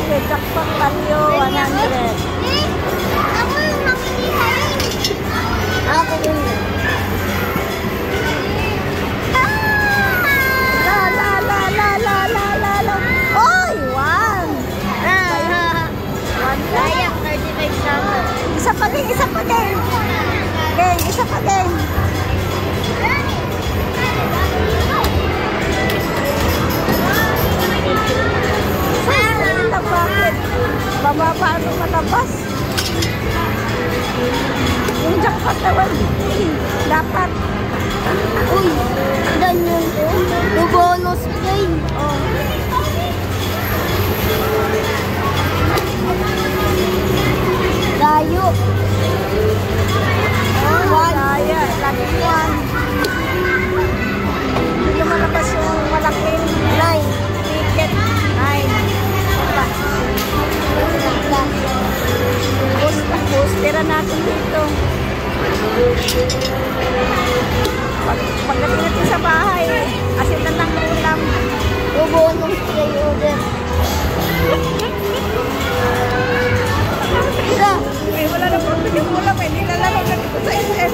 500. Jackpot value 100. Ako yung mamili sa'yo. Ako yung Oy! 1! sayang, 35 sama. Isa pa din, isa pa din. Geng, isa pa din. Bakit? Bababa ano matabas? Yung jackpot na 150. Dapat. Uy, ganyan ko. Bonus game. Oh. Layo. Daya. Laging 1. Hindi malabas yung malaking 9. Ticket 9. Tira natin dito. Pagdating natin sa bahay, asin na ng ulam. Bonus game ulit. Wala na po yung ulam eh. Nilalaro na dito sa SM.